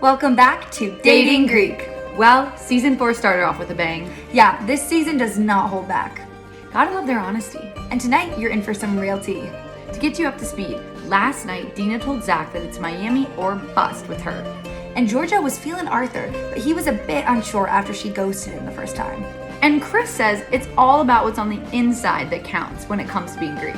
Welcome back to Dating Greek. Well, season 4 started off with a bang. Yeah, this season does not hold back. Gotta love their honesty. And tonight, you're in for some real tea. To get you up to speed, last night Dina told Zach that it's Miami or bust with her. And Georgia was feeling Arthur, but he was a bit unsure after she ghosted him the first time. And Chris says it's all about what's on the inside that counts when it comes to being Greek.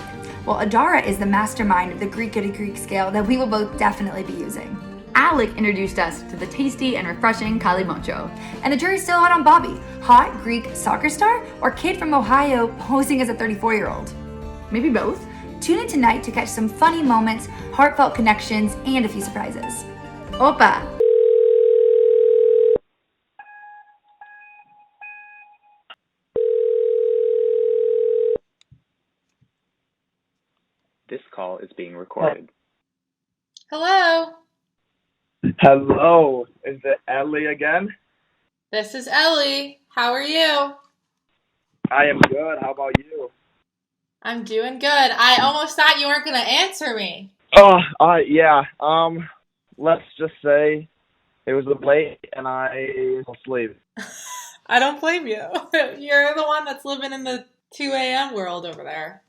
Well, Adara is the mastermind of the Greek scale that we will both definitely be using. Alec introduced us to the tasty and refreshing calimocho. And the jury's still out on Bobby, hot Greek soccer star or kid from Ohio posing as a 34-year-old. Maybe both. Tune in tonight to catch some funny moments, heartfelt connections, and a few surprises. Opa! This call is being recorded. Hello, Hello, is it Ellie again? this is Ellie. How are you? I am good. How about you? I'm doing good. I almost thought you weren't going to answer me. Yeah. Let's just say it was late and I was asleep. I don't blame you. You're the one that's living in the 2 a.m. world over there.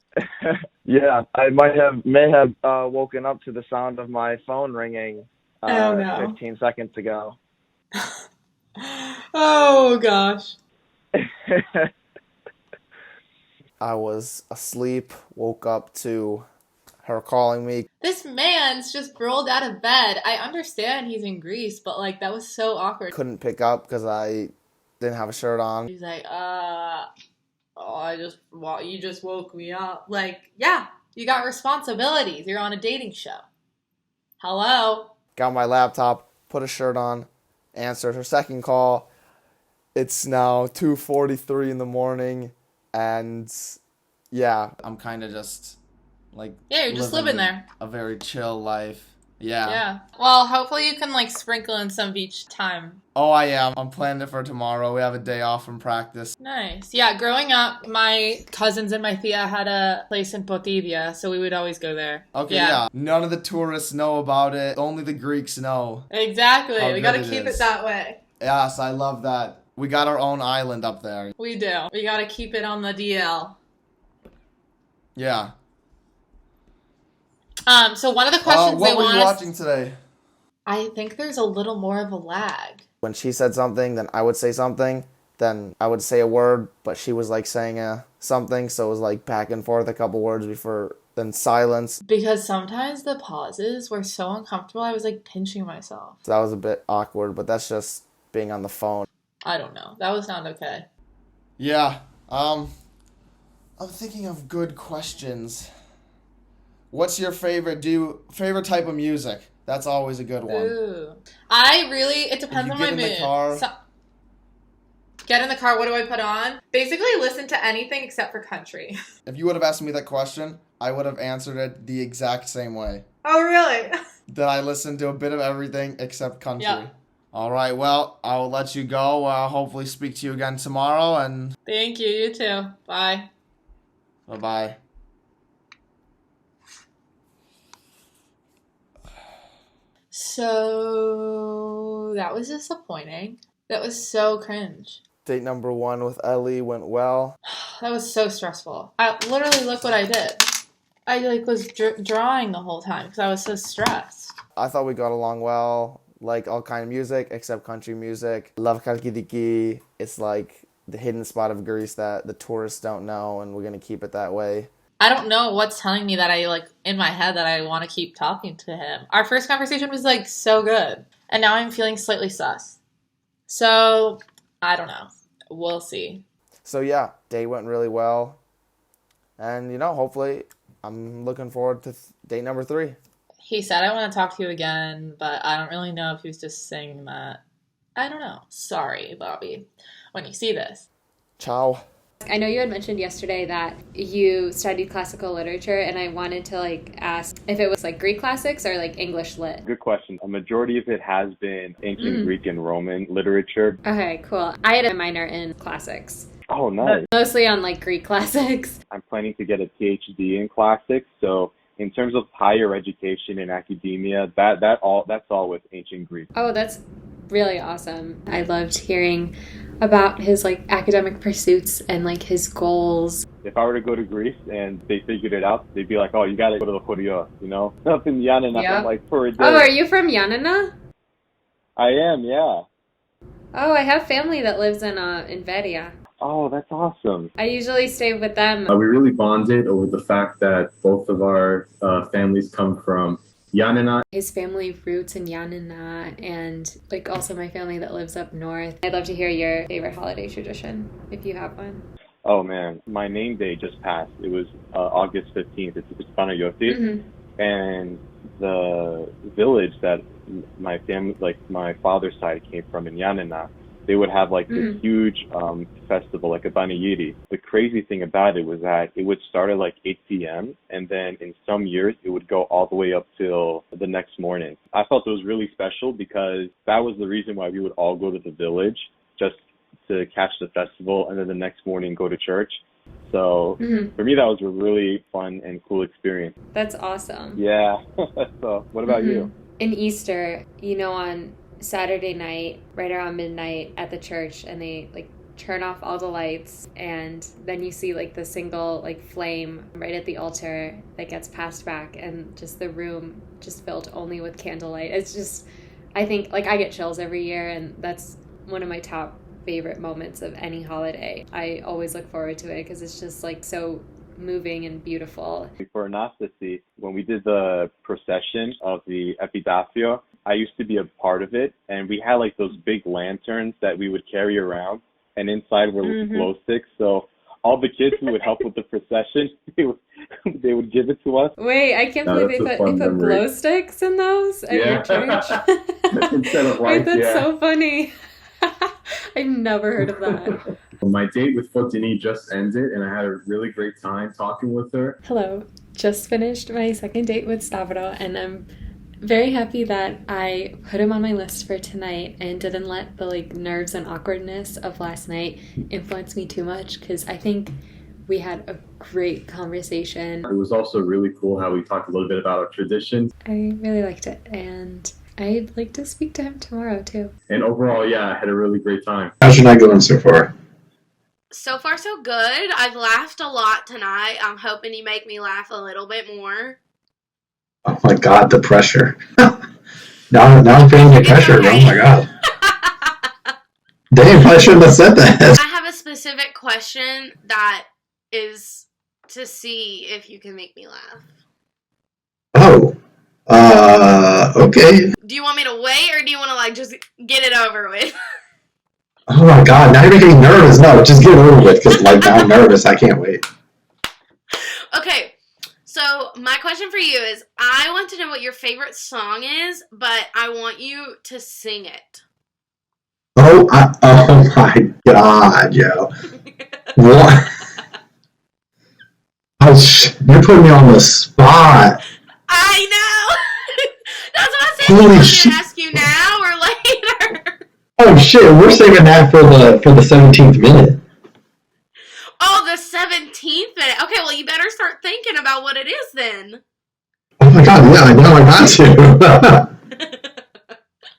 Yeah, I may have woken up to the sound of my phone ringing 15 seconds ago. Oh, gosh. I was asleep, woke up to her calling me. This man's just rolled out of bed. I understand he's in Greece, but, that was so awkward. Couldn't pick up because I didn't have a shirt on. He's like, you just woke me up. Yeah, you got responsibilities. You're on a dating show. Hello? Got my laptop, put a shirt on, answered her second call. It's now 2:43 in the morning, and yeah, I'm kind of just Yeah, you're just living there. a very chill life. Yeah. Yeah. Well, hopefully you can sprinkle in some beach time. Oh, I am. I'm planning it for tomorrow. We have a day off from practice. Nice. Yeah, growing up, my cousins and my tia had a place in Potibia, so we would always go there. Okay, yeah. None of the tourists know about it. Only the Greeks know. Exactly. We gotta good it keep is. it that way. Yes, I love that. We got our own island up there. We do. We gotta keep it on the DL. Yeah. So one of the questions what were you watching today? I think there's a little more of a lag. When she said something, then I would say something. Then I would say a word, but she was saying something, so it was back and forth a couple words before then silence. Because sometimes the pauses were so uncomfortable, I was pinching myself. So that was a bit awkward, but that's just being on the phone. I don't know. That was not okay. Yeah. I'm thinking of good questions. What's your favorite type of music? That's always a good one. Ooh. It depends on my mood. Get in the car. Get in the car, what do I put on? Basically listen to anything except for country. If you would have asked me that question, I would have answered it the exact same way. Oh, really? That I listen to a bit of everything except country. Yep. All right, well, I'll let you go. I'll hopefully speak to you again tomorrow, and... Thank you, you too. Bye. Bye-bye. So, that was disappointing. That was so cringe. Date number 1 with Ellie went well. That was so stressful. Look what I did. I was drawing the whole time because I was so stressed. I thought we got along well. Like all kind of music except country music. Love Kalkidiki. It's the hidden spot of Greece that the tourists don't know, and we're going to keep it that way. I don't know what's telling me that in my head that I want to keep talking to him. Our first conversation was so good. And now I'm feeling slightly sus. So, I don't know. We'll see. So yeah, date went really well. And hopefully I'm looking forward to date number 3. He said, I want to talk to you again, but I don't really know if he was just saying that. I don't know. Sorry, Bobby. When you see this. Ciao. I know you had mentioned yesterday that you studied classical literature, and I wanted to ask if it was Greek classics or English lit. Good question. A majority of it has been ancient Greek and Roman literature. Okay, cool. I had a minor in classics. Oh, nice. Mostly on Greek classics. I'm planning to get a PhD in classics, so in terms of higher education and academia, that's all with ancient Greek. Oh, that's really awesome. I loved hearing about his like academic pursuits and like his goals. If I were to go to Greece and they figured it out, they'd be like, "Oh, you gotta go to the Chorio, you know, up in Yanina, Yep. like for a day." Oh, are you from Yanina? I am, yeah. Oh, I have family that lives in Veria. Oh, that's awesome. I usually stay with them. We really bonded over the fact that both of our families come from Yanina. His family roots in Yanina, and like also my family that lives up north. I'd love to hear your favorite holiday tradition, if you have one. Oh man, my name day just passed. It was August 15th. It's Panayoti. Mm-hmm. And the village that my family, like my father's side, came from in Yanina, they would have like this huge festival, like a Banayiri. The crazy thing about it was that it would start at like 8 p.m. and then in some years it would go all the way up till the next morning. I felt it was really special because that was the reason why we would all go to the village, just to catch the festival and then the next morning go to church. So for me, that was a really fun and cool experience. That's awesome. Yeah. So what about you? In Easter, you know, on Saturday night, right around midnight at the church, and they like turn off all the lights, and then you see like the single like flame right at the altar that gets passed back, and just the room just filled only with candlelight. It's just, I think, like I get chills every year, and that's one of my top favorite moments of any holiday. I always look forward to it because it's just like so moving and beautiful. For Anastasi, when we did the procession of the Epitafio, I used to be a part of it, and we had like those big lanterns that we would carry around, and inside were glow sticks. So all the kids who would help with the procession, they would give it to us. Wait, I can't believe they put glow sticks in those at your church. Instead of lights. Wait, that's so funny. I've never heard of that. My date with Fotini just ended, and I had a really great time talking with her. Hello. Just finished my second date with Stavros, and I'm very happy that I put him on my list for tonight and didn't let the like nerves and awkwardness of last night influence me too much, because I think we had a great conversation. It was also really cool how we talked a little bit about our traditions. I really liked it, and I'd like to speak to him tomorrow too. And overall, yeah, I had a really great time. How's your night going so far? So far, so good. I've laughed a lot tonight. I'm hoping you make me laugh a little bit more. Oh my god, the pressure. now I'm feeling the pressure. Okay. Oh my god. Dave, I shouldn't have said that. I have a specific question that is to see if you can make me laugh. Oh. Okay. Do you want me to wait, or do you want to like just get it over with? Oh my god, now you're making me nervous. No, just get it over with, because like now I'm nervous. I can't wait. Okay, so my question for you is, I want to know what your favorite song is, but I want you to sing it. Oh my god, yo. What? You're putting me on the spot. I know! That's what I said. Holy Do you want me shit. to ask you now or later? Oh shit, we're saving that for the 17th minute. Oh, the 17th minute. Okay, well, you better start thinking about what it is then. Oh my god, yeah, I know, I got to.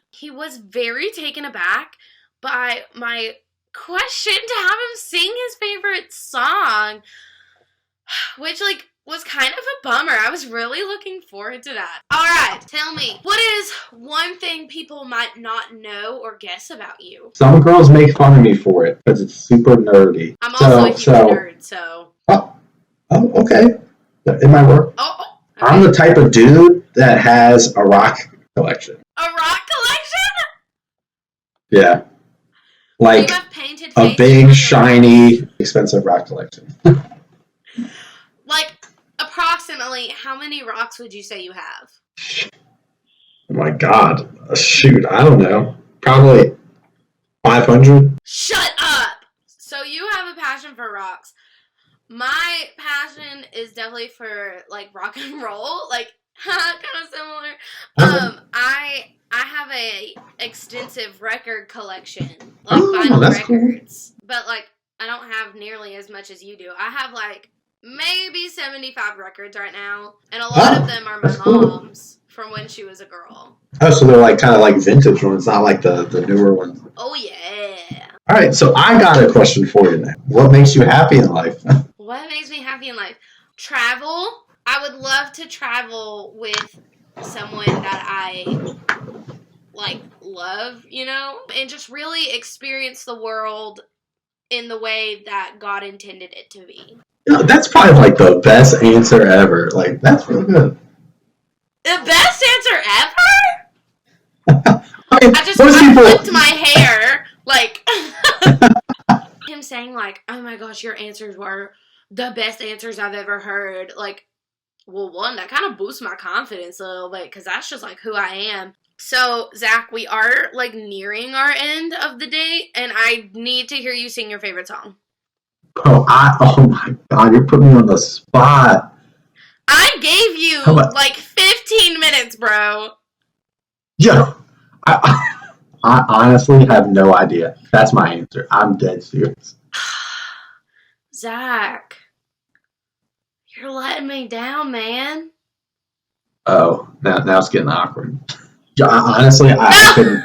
He was very taken aback by my question to have him sing his favorite song, which, like, was kind of a bummer. I was really looking forward to that. All right, tell me, what is one thing people might not know or guess about you? Some girls make fun of me for it, because it's super nerdy. I'm also a huge nerd, so... Oh, okay. It might work. Okay. I'm the type of dude that has a rock collection. A rock collection? Yeah. Like you have painted a big, shiny, expensive rock collection. Like, approximately, how many rocks would you say you have? Oh my god. Shoot, I don't know. Probably 500. Shut up! So you have a passion for rocks. My passion is definitely for, like, rock and roll. Like, kind of similar. I have a extensive record collection. Like, vinyl records. Cool. But, like, I don't have nearly as much as you do. I have, like, maybe 75 records right now. And a lot of them are my mom's from when she was a girl. Oh, so they're like kind of like vintage ones, not like the newer ones. Oh, yeah. All right, so I got a question for you now. What makes you happy in life? What makes me happy in life? Travel. I would love to travel with someone that I love, and just really experience the world in the way that God intended it to be. That's probably like the best answer ever. Like, that's really good. The best answer ever? I mean, I flipped my hair, him saying oh my gosh, your answers were the best answers I've ever heard. Well, one, that kind of boosts my confidence a little bit, because that's just who I am. So, Zach, we are nearing our end of the date, and I need to hear you sing your favorite song. Oh my God, you're putting me on the spot. I gave you 15 minutes, bro. Yo, I honestly have no idea. That's my answer. I'm dead serious. Zach, you're letting me down, man. Oh, now it's getting awkward. Honestly, I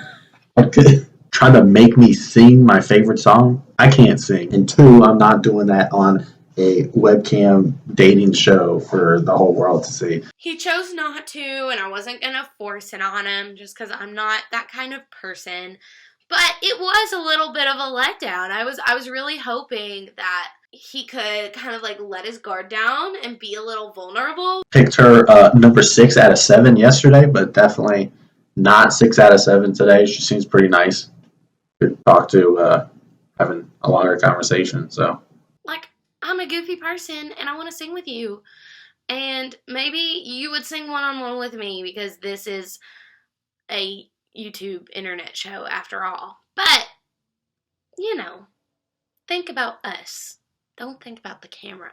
could try to make me sing my favorite song. I can't sing. And two, I'm not doing that on a webcam dating show for the whole world to see. He chose not to, and I wasn't going to force it on him just because I'm not that kind of person. But it was a little bit of a letdown. I was really hoping that he could kind of let his guard down and be a little vulnerable. Picked her number 6 out of 7 yesterday, but definitely not 6 out of 7 today. She seems pretty nice. Could talk to, having a longer conversation. So, I'm a goofy person and I want to sing with you. And maybe you would sing one-on-one with me, because this is a YouTube internet show after all. But, think about us. Don't think about the camera.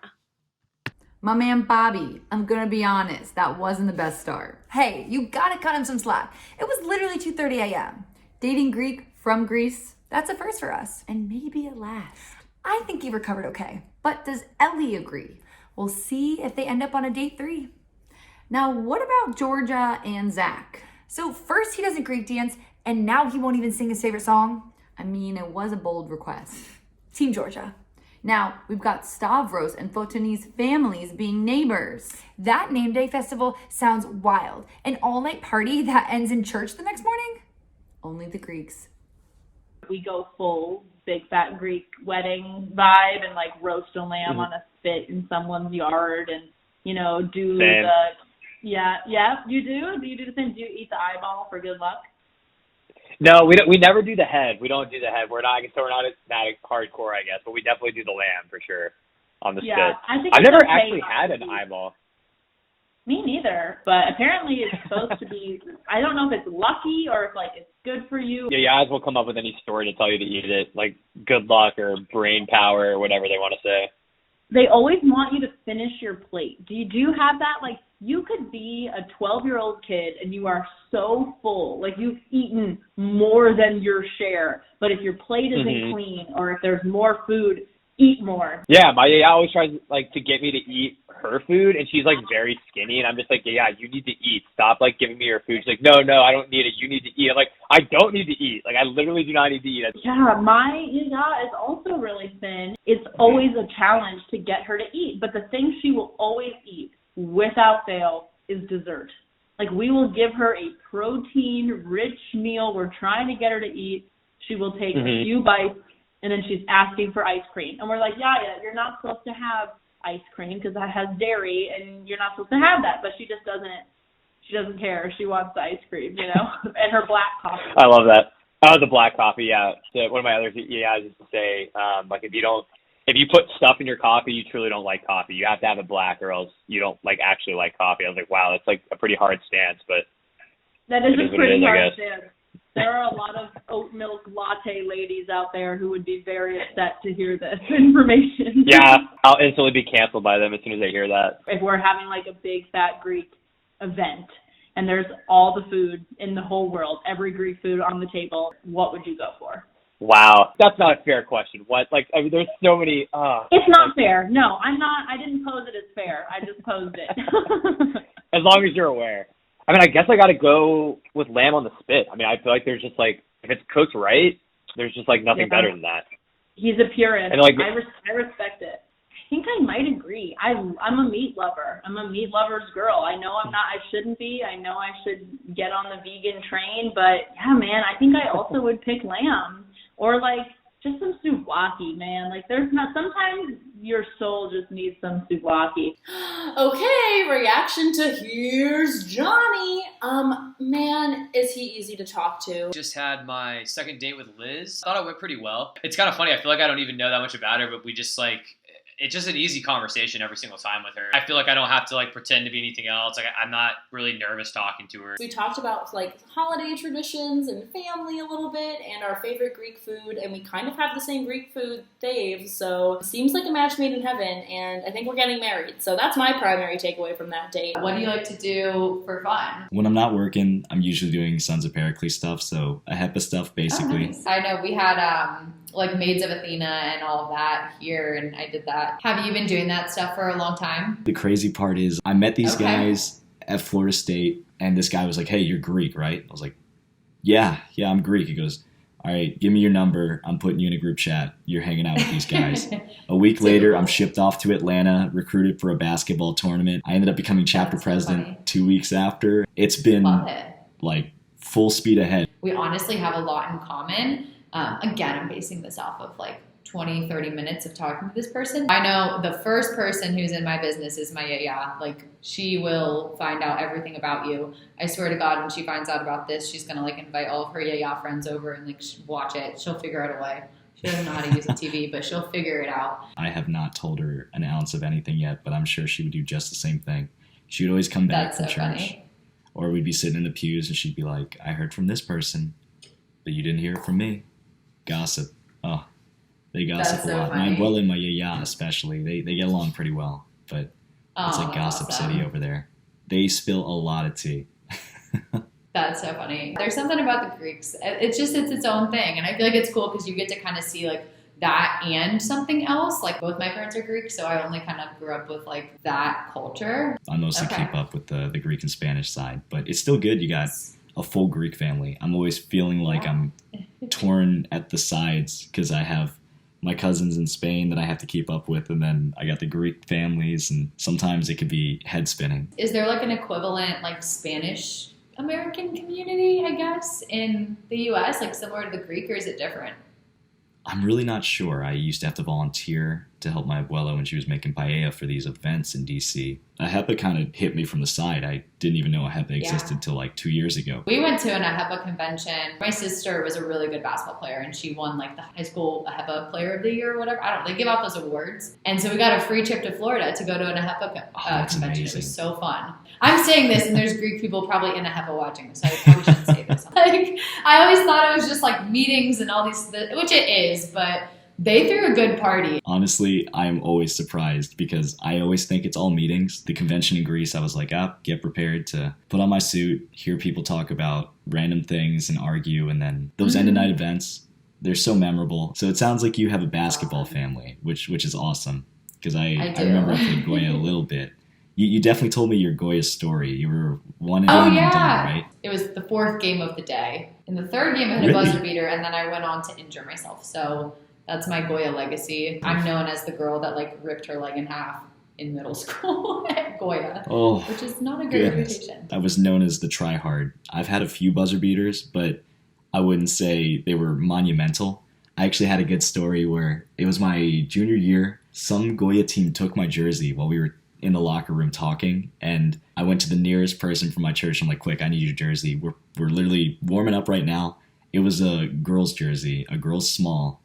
My man Bobby, I'm gonna be honest, that wasn't the best start. Hey, you gotta cut him some slack. It was literally 2:30 a.m. Dating Greek from Greece, That's a first for us. and maybe a last. I think he recovered okay. But does Ellie agree? We'll see if they end up on a date 3. Now, what about Georgia and Zach? So first he doesn't Greek dance, and now he won't even sing his favorite song. I mean, it was a bold request. Team Georgia. Now, we've got Stavros and Fotini's families being neighbors. That name day festival sounds wild. An all-night party that ends in church the next morning? Only the Greeks. We go full big fat Greek wedding vibe and roast a lamb on a spit in someone's yard and, do Same. you do? Do you do the same? Do you eat the eyeball for good luck? No, we don't. We never do the head. We don't do the head. We're not that hardcore, I guess, but we definitely do the lamb for sure on the spit. I think I've it's never okay actually not had to an eat. eyeball. Me neither, but apparently it's supposed to be. I don't know if it's lucky or if it's good for you. Yeah, your eyes will come up with any story to tell you to eat it, like good luck or brain power or whatever they want to say. They always want you to finish your plate. Do you have that? You could be a 12-year-old kid and you are so full, you've eaten more than your share. But if your plate isn't clean or if there's more food, eat more. Yeah, my yaya always tries to get me to eat her food, and she's very skinny, and I'm just yeah, you need to eat. Stop giving me your food. She's no, I don't need it. You need to eat. I'm I don't need to eat. I literally do not need to eat. Yeah, my yaya is also really thin. It's always a challenge to get her to eat, but the thing she will always eat without fail is dessert. We will give her a protein-rich meal. We're trying to get her to eat. She will take a few bites, and then she's asking for ice cream. And we're Yaya, you're not supposed to have ice cream because that has dairy, and you're not supposed to have that. But she just doesn't care. She wants the ice cream, and her black coffee. I love that. Oh, the black coffee, yeah. So one of my other yaya's used to say, if you put stuff in your coffee, you truly don't like coffee. You have to have it black, or else you don't actually like coffee. I was wow, that's a pretty hard stance, but that is a pretty hard I guess. stance. There are a lot of oat milk latte ladies out there who would be very upset to hear this information. Yeah, I'll instantly be canceled by them as soon as they hear that. If we're having a big fat Greek event and there's all the food in the whole world, every Greek food on the table, what would you go for? Wow, that's not a fair question. What? Like, I mean, there's so many. It's not fair. No, I'm not. I didn't pose it as fair. I just posed it. As long as you're aware. I mean, I guess I got to go with lamb on the spit. I mean, I feel like there's just like, if it's cooked right, there's just like nothing better than that. He's a purist. And like, I respect it. I think I might agree. I'm a meat lover. I'm a meat lover's girl. I know I'm not. I shouldn't be. I know I should get on the vegan train. But yeah, man, I think I also would pick lamb. Or like just some souvlaki, man. Like there's not, sometimes your soul just needs some souvlaki. Okay, reaction to Here's Johnny. Man, is he easy to talk to? Just had my second date with Liz. Thought it went pretty well. It's kind of funny. I feel like I don't even know that much about her, but we just like, it's just an easy conversation every single time with her. I feel like I don't have to like pretend to be anything else. Like I'm not really nervous talking to her. We talked about like holiday traditions and family a little bit and our favorite Greek food, and we kind of have the same Greek food fave, so it seems like a match made in heaven, and I think we're getting married. So that's my primary takeaway from that date. What do you like to do for fun? When I'm not working, I'm usually doing Sons of Pericles stuff, so a HEPA stuff basically. Oh, nice. I know we had like Maids of Athena and all of that here, and I did that. Have you been doing that stuff for a long time? The crazy part is I met these guys at Florida State, and this guy was like, hey, you're Greek, right? I was like, yeah, I'm Greek. He goes, all right, give me your number. I'm putting you in a group chat. You're hanging out with these guys. A week later, I'm shipped off to Atlanta, recruited for a basketball tournament. I ended up becoming chapter president 2 weeks after. It's been like full speed ahead. We honestly have a lot in common. Again, I'm basing this off of like 20, 30 minutes of talking to this person. I know the first person who's in my business is my yaya. Like, she will find out everything about you. I swear to God, when she finds out about this, she's going to like invite all of her yaya friends over and like watch it. She'll figure out a way. She doesn't know how to use a TV, but she'll figure it out. I have not told her an ounce of anything yet, but I'm sure she would do just the same thing. She would always come back from church. Funny. Or we'd be sitting in the pews and she'd be like, I heard from this person, but you didn't hear it from me. Gossip. Oh, they gossip a lot. Funny. My abuela and my yaya especially, they get along pretty well, but it's like gossip city over there. They spill a lot of tea. That's so funny. There's something about the Greeks. It's its own thing, and I feel like it's cool because you get to kind of see like that and something else. Like both my parents are Greek, so I only kind of grew up with like that culture. I mostly keep up with the Greek and Spanish side, but it's still good. You got a full Greek family. I'm always feeling like I'm torn at the sides because I have my cousins in Spain that I have to keep up with, and then I got the Greek families, and sometimes it could be head spinning. Is there like an equivalent like Spanish American community, I guess, in the US, like similar to the Greek, or is it different? I'm really not sure. I used to have to volunteer to help my abuela when she was making paella for these events in DC. A HEPA kind of hit me from the side. I didn't even know a HEPA existed till like 2 years ago. We went to an HEPA convention. My sister was a really good basketball player, and she won like the high school HEPA player of the year or whatever. I don't know. They give out those awards. And so we got a free trip to Florida to go to an HEPA convention. Amazing. It was so fun. I'm saying this, and there's Greek people probably in a HEPA watching this, so I probably shouldn't say this. Like, I always thought it was just like meetings and all these, which it is, but they threw a good party. Honestly, I'm always surprised because I always think it's all meetings. The convention in Greece, I was like, get prepared to put on my suit, hear people talk about random things and argue, and then those end of night events, they're so memorable. So it sounds like you have a basketball family, which is awesome because I remember I played Goya a little bit. You definitely told me your Goya story. You were 1-1 and done, right? It was the fourth game of the day. In the third game, I had a buzzer beater, and then I went on to injure myself. So that's my Goya legacy. I'm known as the girl that like ripped her leg in half in middle school at Goya, which is not a good reputation. I was known as the tryhard. I've had a few buzzer beaters, but I wouldn't say they were monumental. I actually had a good story where it was my junior year. Some Goya team took my jersey while we were in the locker room talking, and I went to the nearest person from my church. I'm like, quick, I need your jersey. We're literally warming up right now. It was a girl's jersey, a girl's small.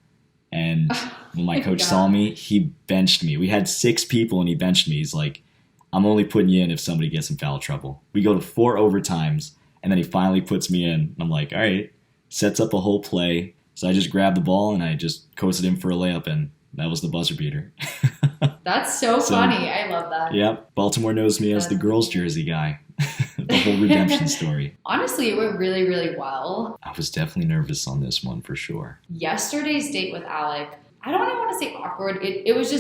And when my coach saw me, he benched me. We had 6 people and he benched me. He's like, I'm only putting you in if somebody gets in foul trouble. We go to 4 overtimes, and then he finally puts me in. And I'm like, all right, sets up a whole play. So I just grabbed the ball and I just coasted him for a layup, and that was the buzzer beater. That's so funny. I love that. Yep. Baltimore knows me as the girls' jersey guy. the whole redemption story. Honestly, it went really, really well. I was definitely nervous on this one for sure. Yesterday's date with Alec, I don't even want to say awkward. It was,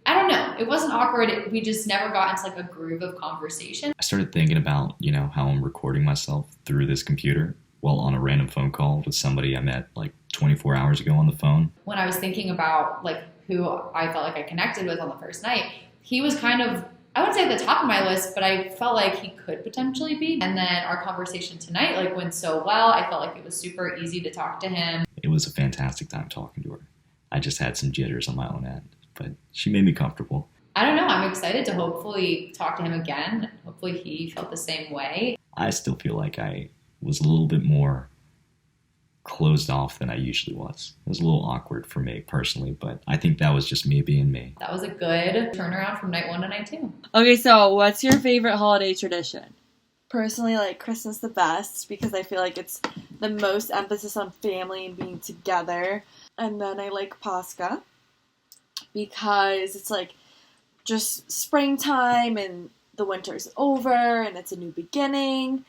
I don't know. It wasn't awkward. We just never got into like a groove of conversation. I started thinking about, how I'm recording myself through this computer while on a random phone call with somebody I met like 24 hours ago on the phone. When I was thinking about like who I felt like I connected with on the first night, he was kind of, I wouldn't say at the top of my list, but I felt like he could potentially be. And then our conversation tonight like went so well. I felt like it was super easy to talk to him. It was a fantastic time talking to her. I just had some jitters on my own end, but she made me comfortable. I don't know. I'm excited to hopefully talk to him again. Hopefully he felt the same way. I still feel like I was a little bit more closed off than I usually was. It was a little awkward for me personally, but I think that was just me being me. That was a good turnaround from night 1 to night 2. Okay, so what's your favorite holiday tradition? Personally, like Christmas the best because I feel like it's the most emphasis on family and being together. And then I like Pascha because it's like just springtime and the winter's over and it's a new beginning.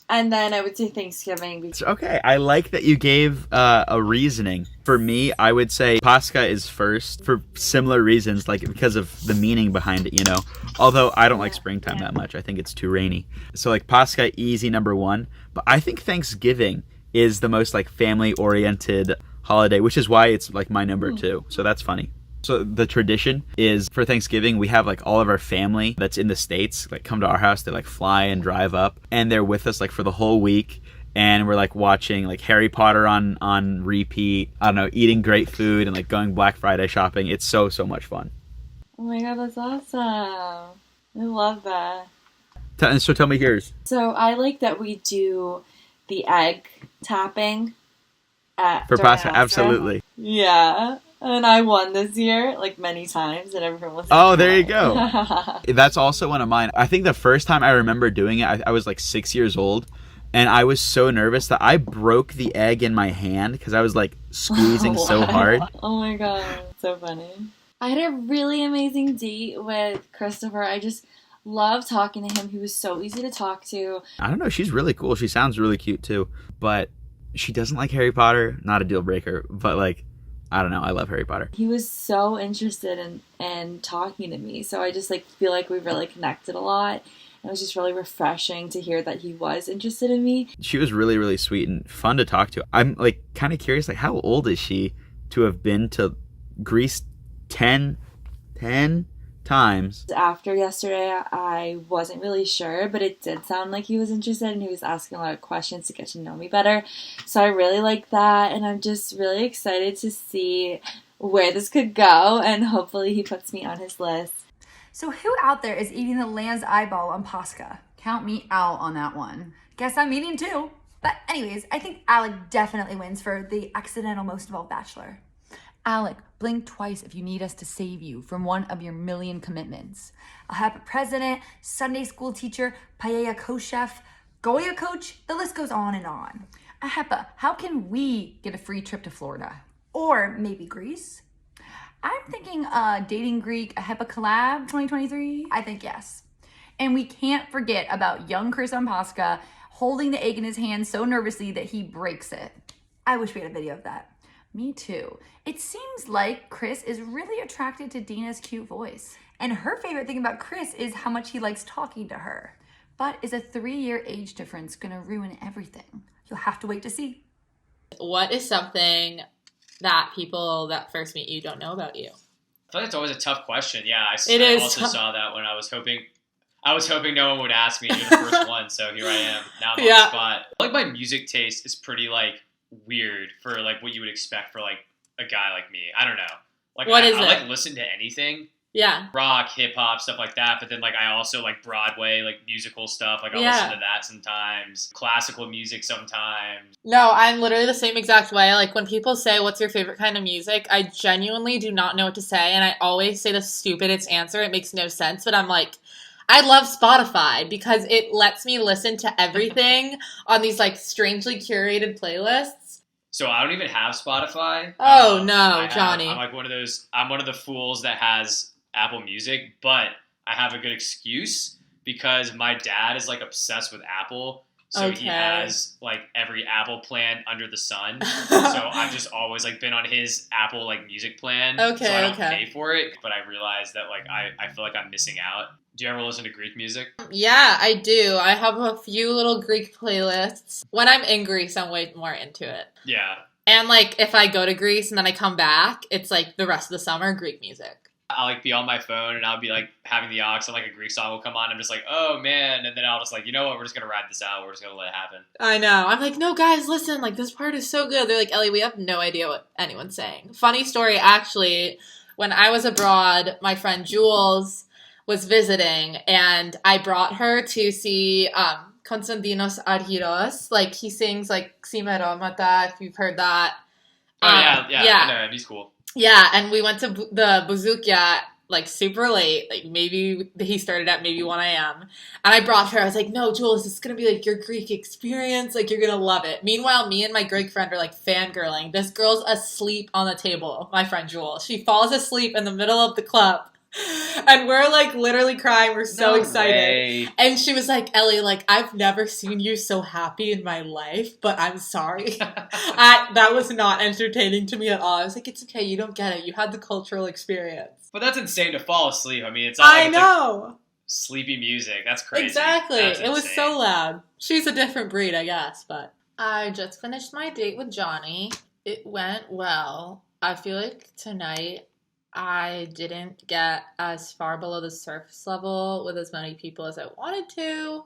And then I would say Thanksgiving. Okay, I like that you gave a reasoning. For me, I would say Pascha is first for similar reasons, like because of the meaning behind it, Although I don't like springtime that much. I think it's too rainy. So like Pascha, easy number 1. But I think Thanksgiving is the most like family-oriented holiday, which is why it's like my number 2. So that's funny. So the tradition is for Thanksgiving, we have like all of our family that's in the States, like come to our house. They like fly and drive up and they're with us like for the whole week. And we're like watching like Harry Potter on repeat. I don't know, eating great food and like going Black Friday shopping. It's so much fun. Oh my God, that's awesome. I love that. So tell me yours. So I like that we do the egg tapping for Pascha. Absolutely. Yeah. And I won this year, like many times, and everyone was like, oh, there you go. That's also one of mine. I think the first time I remember doing it, I was like 6 years old, and I was so nervous that I broke the egg in my hand because I was like squeezing so hard. Oh my God, so funny. I had a really amazing date with Christopher. I just loved talking to him. He was so easy to talk to. I don't know. She's really cool. She sounds really cute too, but she doesn't like Harry Potter. Not a deal breaker, but like, I don't know. I love Harry Potter. He was so interested in talking to me. So I just like feel like we really connected a lot. And it was just really refreshing to hear that he was interested in me. She was really, really sweet and fun to talk to. I'm like kind of curious, like how old is she to have been to Greece 10 times? After yesterday, I wasn't really sure, but it did sound like he was interested and he was asking a lot of questions to get to know me better. So I really like that, and I'm just really excited to see where this could go, and hopefully he puts me on his list. So who out there is eating the lamb's eyeball on Pascha? Count me out on that one. Guess I'm eating too. But anyways, I think Alec definitely wins for the accidental most evolved bachelor. Alec, blink twice if you need us to save you from one of your million commitments. I'll have a president, Sunday school teacher, paella co-chef, Goya coach, the list goes on and on. Ahepa, how can we get a free trip to Florida? Or maybe Greece. I'm thinking Dating Greek, Ahepa collab 2023. I think yes. And we can't forget about young Chris on Pascha holding the egg in his hand so nervously that he breaks it. I wish we had a video of that. Me too. It seems like Chris is really attracted to Dina's cute voice. And her favorite thing about Chris is how much he likes talking to her. But is a 3-year age difference gonna ruin everything? You'll have to wait to see. What is something that people that first meet you don't know about you? I feel like it's always a tough question. Yeah, I is also saw that when I was hoping no one would ask me. You're the first one, so here I am. Now I'm on the spot. I feel like my music taste is pretty like weird for like what you would expect for like a guy like me. I don't know. Like I like listen to anything. Yeah. Rock, hip hop, stuff like that. But then like I also like Broadway, like musical stuff. Like I'll listen to that sometimes. Classical music sometimes. No, I'm literally the same exact way. Like when people say, what's your favorite kind of music? I genuinely do not know what to say. And I always say the stupidest answer. It makes no sense. But I'm like, I love Spotify because it lets me listen to everything on these like strangely curated playlists. So I don't even have Spotify. Oh no, Johnny. I'm like I'm one of the fools that has Apple Music, but I have a good excuse because my dad is like obsessed with Apple. So he has like every Apple plan under the sun. So I've just always like been on his Apple like music plan. Okay, so I don't pay for it, but I realize that like I feel like I'm missing out. Do you ever listen to Greek music? Yeah, I do. I have a few little Greek playlists. When I'm in Greece, I'm way more into it. Yeah. And like if I go to Greece and then I come back, it's like the rest of the summer Greek music. I'll like be on my phone and I'll be like having the aux and like a Greek song will come on. I'm just like, oh man. And then I'll just like, you know what? We're just going to ride this out. We're just going to let it happen. I know. I'm like, no, guys, listen. Like, this part is so good. They're like, Ellie, we have no idea what anyone's saying. Funny story, actually. When I was abroad, my friend Jules was visiting and I brought her to see Konstantinos Argyros. Like, he sings like Ximeromata, if you've heard that. Oh, yeah. I know, he's cool. Yeah, and we went to the Bouzoukia like super late. Like maybe he started at maybe 1 a.m. And I brought her. I was like, no, Jules, this is going to be like your Greek experience. Like you're going to love it. Meanwhile, me and my Greek friend are like fangirling. This girl's asleep on the table, my friend Jules. She falls asleep in the middle of the club. And we're like literally crying. We're so excited. Way. And she was like, Ellie, like I've never seen you so happy in my life, but I'm sorry. That was not entertaining to me at all. I was like, it's okay. You don't get it. You had the cultural experience. But that's insane to fall asleep. I mean, it's not like it's know. Like sleepy music. That's crazy. Exactly. That's it was insane. so loud. She's a different breed, I guess. But I just finished my date with Johnny. It went well. I feel like tonight I didn't get as far below the surface level with as many people as I wanted to.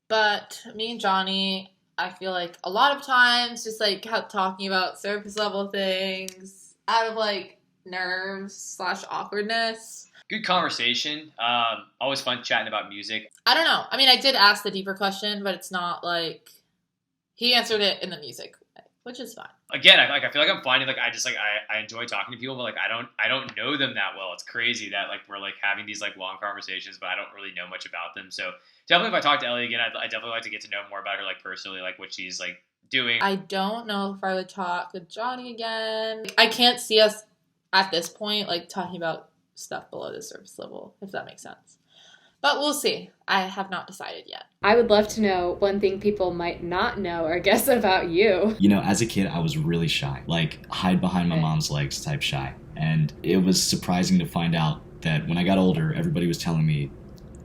But me and Johnny, I feel like a lot of times just like kept talking about surface level things out of like nerves / awkwardness. Good conversation. Always fun chatting about music. I don't know. I mean, I did ask the deeper question, but it's not like he answered it in the music way, which is fine. Again, I feel like I'm finding like I enjoy talking to people, but like I don't know them that well. It's crazy that like we're like having these like long conversations, but I don't really know much about them. So definitely, if I talk to Ellie again, I definitely like to get to know more about her like personally, like what she's like doing. I don't know if I would talk with Johnny again. I can't see us at this point like talking about stuff below the surface level, if that makes sense. But we'll see. I have not decided yet. I would love to know one thing people might not know or guess about you. You know, as a kid, I was really shy. Like, hide behind my mom's legs type shy. And it was surprising to find out that when I got older, everybody was telling me,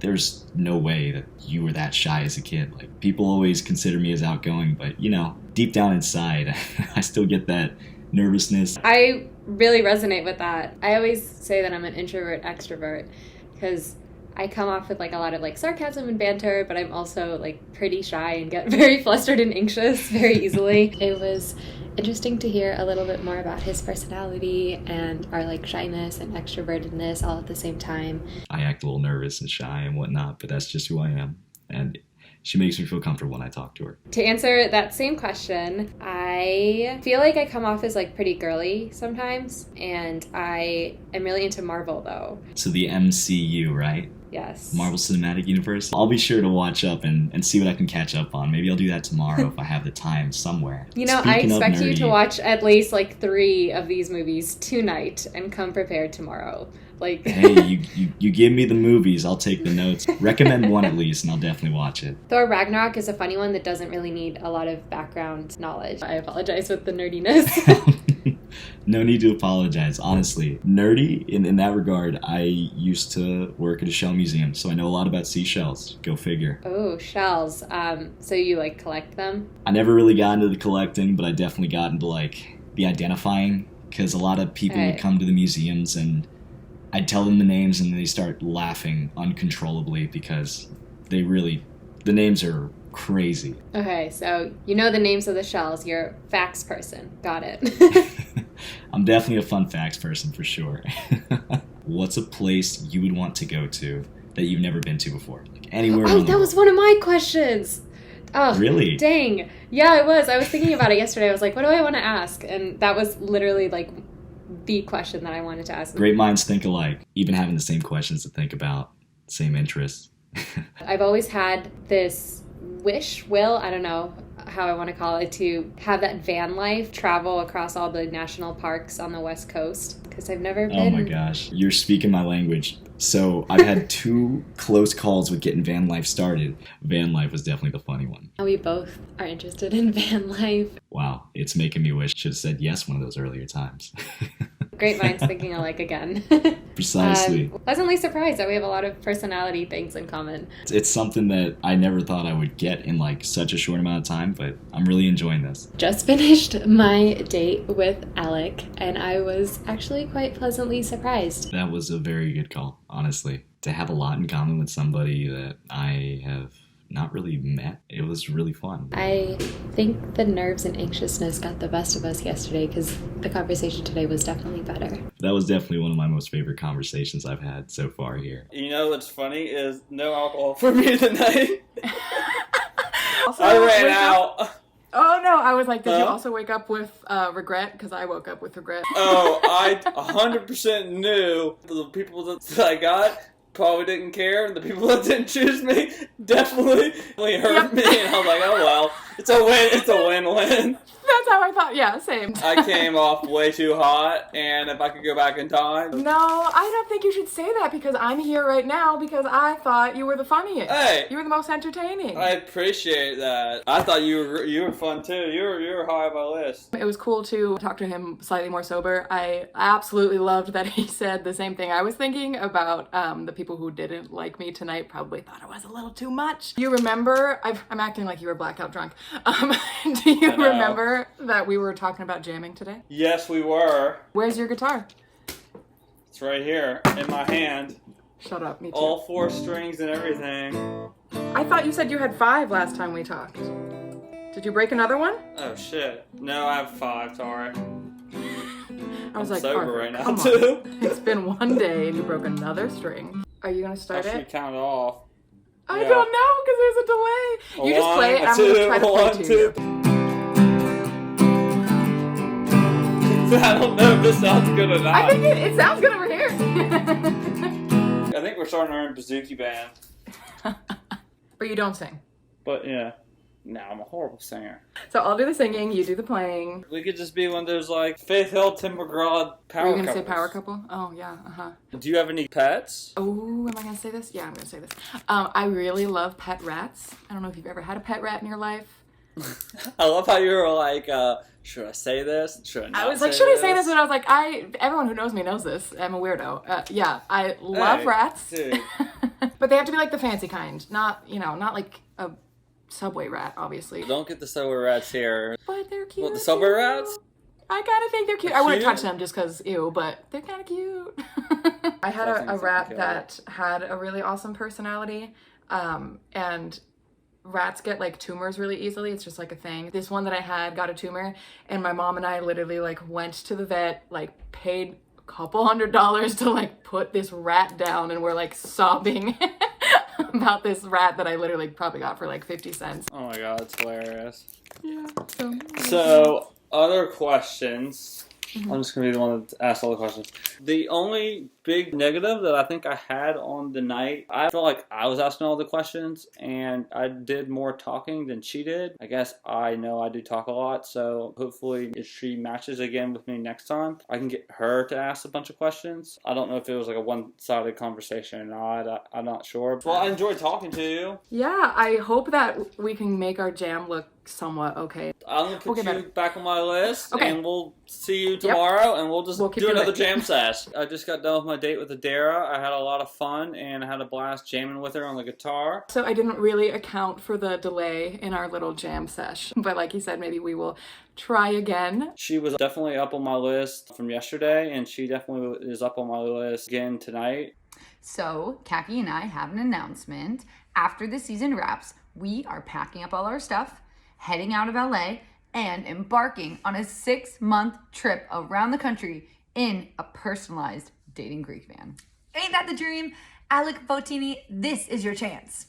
there's no way that you were that shy as a kid. Like, people always consider me as outgoing, but, you know, deep down inside, I still get that nervousness. I really resonate with that. I always say that I'm an introvert extrovert because I come off with like a lot of like sarcasm and banter, but I'm also like pretty shy and get very flustered and anxious very easily. It was interesting to hear a little bit more about his personality and our like shyness and extrovertedness all at the same time. I act a little nervous and shy and whatnot, but that's just who I am. And she makes me feel comfortable when I talk to her. To answer that same question, I feel like I come off as like pretty girly sometimes, and I am really into Marvel though. So the MCU, right? Yes. Marvel Cinematic Universe. I'll be sure to watch up and see what I can catch up on. Maybe I'll do that tomorrow if I have the time somewhere. You know, Speaking I expect of nerdy, you to watch at least like 3 of these movies tonight and come prepared tomorrow. Like, hey, you give me the movies, I'll take the notes. Recommend one at least, and I'll definitely watch it. Thor Ragnarok is a funny one that doesn't really need a lot of background knowledge. I apologize with the nerdiness. No need to apologize, honestly. Nerdy, in that regard, I used to work at a shell museum, so I know a lot about seashells. Go figure. Oh, shells. So you like collect them? I never really got into the collecting, but I definitely got into like the identifying, because a lot of people would come to the museums and I'd tell them the names and they start laughing uncontrollably because the names are crazy. Okay, so you know the names of the shells. You're a facts person. Got it. I'm definitely a fun facts person for sure. What's a place you would want to go to that you've never been to before? Like anywhere Oh, that was one of my questions. Oh, really? Dang. Yeah, I was thinking about it yesterday. I was like, what do I want to ask? And that was literally like the question that I wanted to ask. Great minds think alike. Even having the same questions to think about, same interests. I've always had this will, I don't know how I want to call it, to have that van life, travel across all the national parks on the West Coast. because I've never Oh been. my gosh, you're speaking my language. So I've had 2 close calls with getting van life started. Van life was definitely the funny one. We both are interested in van life. Wow, it's making me wish I should have said yes one of those earlier times. Great minds thinking alike again. Precisely. Pleasantly surprised that we have a lot of personality things in common. It's something that I never thought I would get in like such a short amount of time, but I'm really enjoying this. Just finished my date with Alec, and I was actually quite pleasantly surprised. That was a very good call, honestly. To have a lot in common with somebody that I have not really met, it was really fun. I think the nerves and anxiousness got the best of us yesterday because the conversation today was definitely better. That was definitely one of my most favorite conversations I've had so far here. You know what's funny is no alcohol for me tonight. Also, I ran out. Oh no, I was like, did you also wake up with regret? Because I woke up with regret. Oh, I 100% knew the people that I got probably didn't care, and the people that didn't choose me definitely hurt me, and I was like, oh well, it's a win-win. That's how I thought. Yeah, same. I came off way too hot, and if I could go back in time. No, I don't think you should say that because I'm here right now because I thought you were the funniest. Hey, you were the most entertaining. I appreciate that. I thought you were fun too. You were high on my list. It was cool to talk to him slightly more sober. I absolutely loved that he said the same thing I was thinking about the people who didn't like me tonight probably thought it was a little too much. You remember? I'm acting like you were blackout drunk. Do you remember that we were talking about jamming today? Yes, we were. Where's your guitar? It's right here in my hand. Shut up, me too. All 4 strings and everything. I thought you said you had 5 last time we talked. Did you break another one? Oh shit. No, I have 5, sorry. I was I'm like, sober Arthur, right now come too. On. It's been one day and you broke another string. Are you gonna start I it? should count it off. I don't know because there's a delay. You just play it and I'm gonna try to play too. I don't know if this sounds good or not. I think it sounds good over here. I think we're starting our own Bouzouki band. But you don't sing. But yeah. No, I'm a horrible singer. So I'll do the singing, you do the playing. We could just be one of those like Faith Hill, Tim McGraw power Are you gonna couples. say power couple? Oh yeah, Do you have any pets? Oh, am I gonna say this? Yeah, I'm gonna say this. I really love pet rats. I don't know if you've ever had a pet rat in your life. I love how you were like, should I say this? Should I not I was like, should I say this? And I was like, everyone who knows me knows this. I'm a weirdo. Yeah, I love rats. Dude. But they have to be like the fancy kind, not like a subway rat, obviously. Don't get the subway rats here. But they're cute. What, the subway rats? I kind of think they're cute. I wouldn't touch them just because, ew, but they're kind of cute. I had a rat that had a really awesome personality, and rats get like tumors really easily. It's just like a thing. This one that I had got a tumor, and my mom and I literally like went to the vet, like paid a couple $100 to like put this rat down, and we're like sobbing about this rat that I literally probably got for like 50 cents. Oh my god, it's hilarious. Yeah. So, other questions. I'm just going to be the one that asks all the questions. The only big negative that I think I had on the night, I felt like I was asking all the questions and I did more talking than she did. I guess I know I do talk a lot, so hopefully if she matches again with me next time, I can get her to ask a bunch of questions. I don't know if it was like a one-sided conversation or not. I'm not sure. Well, I enjoyed talking to you. Yeah, I hope that we can make our jam look somewhat okay. I'm going to put you back on my list, Okay. and we'll see you tomorrow, and we'll just keep do doing another it. jam sesh. I just got done with my date with Adara. I had a lot of fun, and I had a blast jamming with her on the guitar. So I didn't really account for the delay in our little jam sesh. But like you said, maybe we will try again. She was definitely up on my list from yesterday, and she definitely is up on my list again tonight. So, Kaki and I have an announcement. After the season wraps, we are packing up all our stuff, heading out of LA, and embarking on a 6-month trip around the country in a personalized dating Greek van. Ain't that the dream? Alec, Fotini, this is your chance.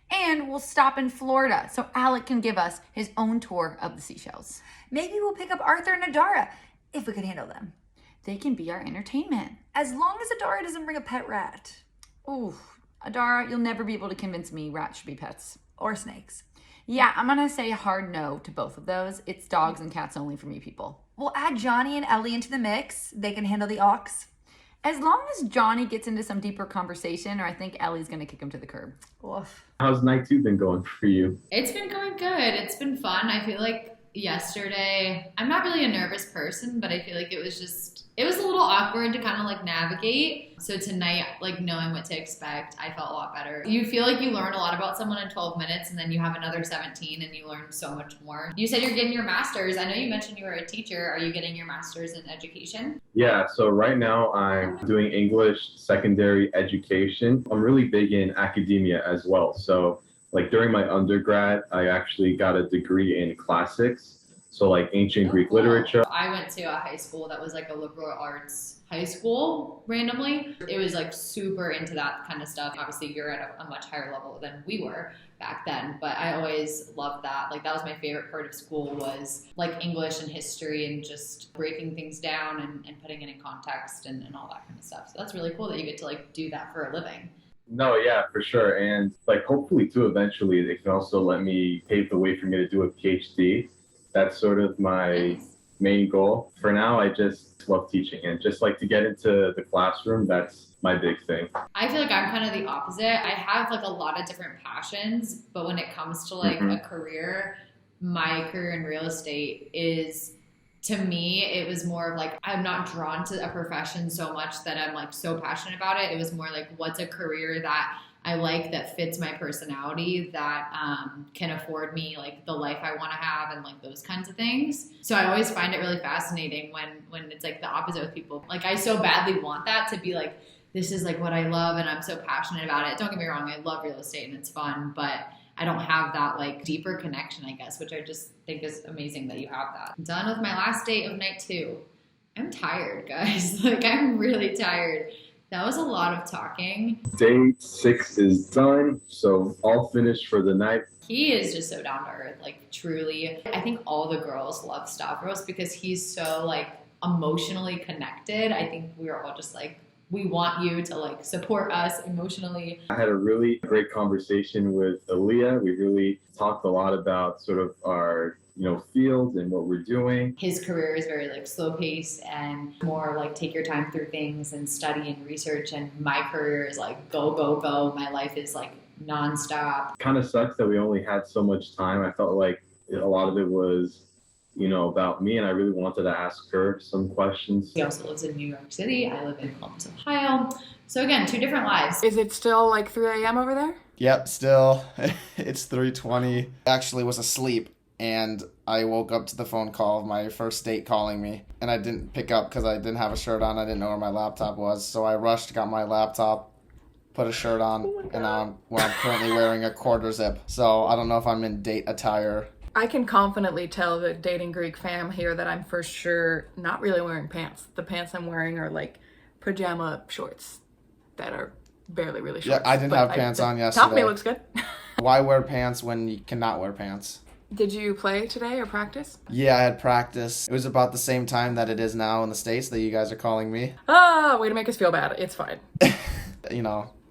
And we'll stop in Florida so Alec can give us his own tour of the seashells. Maybe we'll pick up Arthur and Adara if we could handle them. They can be our entertainment, as long as Adara doesn't bring a pet rat. Ooh, Adara, you'll never be able to convince me rats should be pets. Or snakes. Yeah, I'm gonna say a hard no to both of those. It's dogs and cats only for me, people. We'll add Johnny and Ellie into the mix. They can handle the aux. As long as Johnny gets into some deeper conversation, or I think Ellie's going to kick him to the curb. Oof. How's night 2 been going for you? It's been going good. It's been fun. I feel like yesterday, I'm not really a nervous person, but I feel like it was a little awkward to kind of like navigate. So tonight, like knowing what to expect, I felt a lot better. You feel like you learn a lot about someone in 12 minutes and then you have another 17 and you learn so much more. You said you're getting your master's. I know you mentioned you were a teacher. Are you getting your master's in education? Yeah, so right now I'm doing English secondary education. I'm really big in academia as well. So like during my undergrad, I actually got a degree in classics. So like ancient Greek literature. I went to a high school that was like a liberal arts high school randomly. It was like super into that kind of stuff. Obviously you're at a much higher level than we were back then, but I always loved that. Like that was my favorite part of school, was like English and history and just breaking things down and putting it in context and all that kind of stuff. So that's really cool that you get to like do that for a living. No, yeah, for sure. And like hopefully too, eventually they can also let me pave the way for me to do a PhD. That's sort of my main goal. For now, I just love teaching and just like to get into the classroom. That's my big thing. I feel like I'm kind of the opposite. I have like a lot of different passions, but when it comes to like a career, my career in real estate is, to me, it was more of like, I'm not drawn to a profession so much that I'm like so passionate about it. It was more like, what's a career that I like, that fits my personality, that can afford me like the life I want to have and like those kinds of things. So I always find it really fascinating when it's like the opposite with people. Like I so badly want that to be like, this is like what I love and I'm so passionate about it. Don't get me wrong, I love real estate and it's fun, but I don't have that like deeper connection, I guess, which I just think is amazing that you have that. I'm done with my last date of night 2. I'm tired, guys. Like I'm really tired. That was a lot of talking. Day 6 is done, so all finished for the night. He is just so down to earth, like truly. I think all the girls love Stavros because he's so like emotionally connected. I think we were all just like, we want you to like support us emotionally. I had a really great conversation with Aaliyah. We really talked a lot about sort of our field and what we're doing. His career is very like slow paced and more like take your time through things and study and research. And my career is like go, go, go. My life is like nonstop. Kind of sucks that we only had so much time. I felt like a lot of it was, about me, and I really wanted to ask her some questions. He also lives in New York City. I live in Columbus, Ohio. So again, 2 different lives. Is it still like 3 a.m. over there? Yep, still. It's 3:20. Actually was asleep, and I woke up to the phone call of my first date calling me, and I didn't pick up because I didn't have a shirt on. I didn't know where my laptop was, so I rushed, got my laptop, put a shirt on, and now I'm currently wearing a quarter zip. So I don't know if I'm in date attire. I can confidently tell the Dating Greek fam here that I'm for sure not really wearing pants. The pants I'm wearing are like pajama shorts that are barely really shorts. Yeah, I didn't have pants on yesterday. Top of me looks good. Why wear pants when you cannot wear pants? Did you play today or practice? Yeah, I had practice. It was about the same time that it is now in the States that you guys are calling me. Way to make us feel bad. It's fine.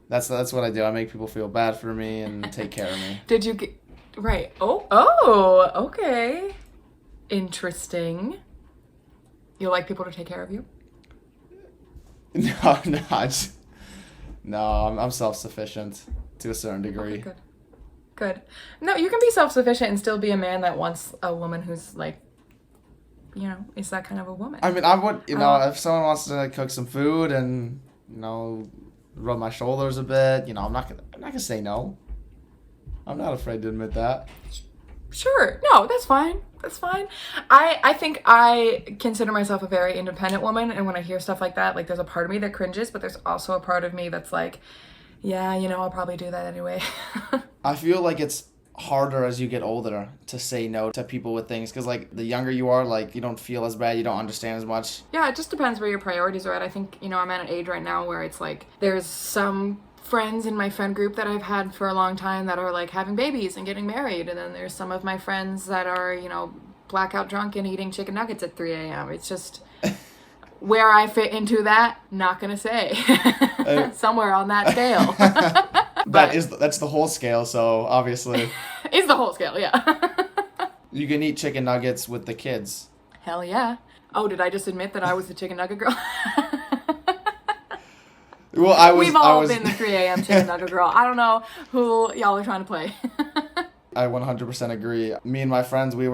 That's what I do. I make people feel bad for me and take care of me. Did you get... Right. Oh, okay. Interesting. You like people to take care of you? I'm self-sufficient to a certain degree. Okay, good. No, you can be self-sufficient and still be a man that wants a woman who's like, is that kind of a woman. I mean, I would, if someone wants to cook some food and, rub my shoulders a bit, I'm not gonna say no. I'm not afraid to admit that. Sure. No, that's fine. That's fine. I think I consider myself a very independent woman, and when I hear stuff like that, like there's a part of me that cringes, but there's also a part of me that's like, yeah, I'll probably do that anyway. I feel like it's harder as you get older to say no to people with things, because like the younger you are, like you don't feel as bad, you don't understand as much. Yeah, it just depends where your priorities are at. I think, I'm at an age right now where it's like there's some friends in my friend group that I've had for a long time that are like having babies and getting married, and then there's some of my friends that are blackout drunk and eating chicken nuggets at 3 a.m. It's just where I fit into that, not gonna say. Somewhere on that scale. That's the whole scale, so obviously it's the whole scale. Yeah. You can eat chicken nuggets with the kids. Hell yeah. Oh, did I just admit that I was the chicken nugget girl? Well, We've all been the 3 a.m. chicken nugget girl. I don't know who y'all are trying to play. I 100% agree. Me and my friends, we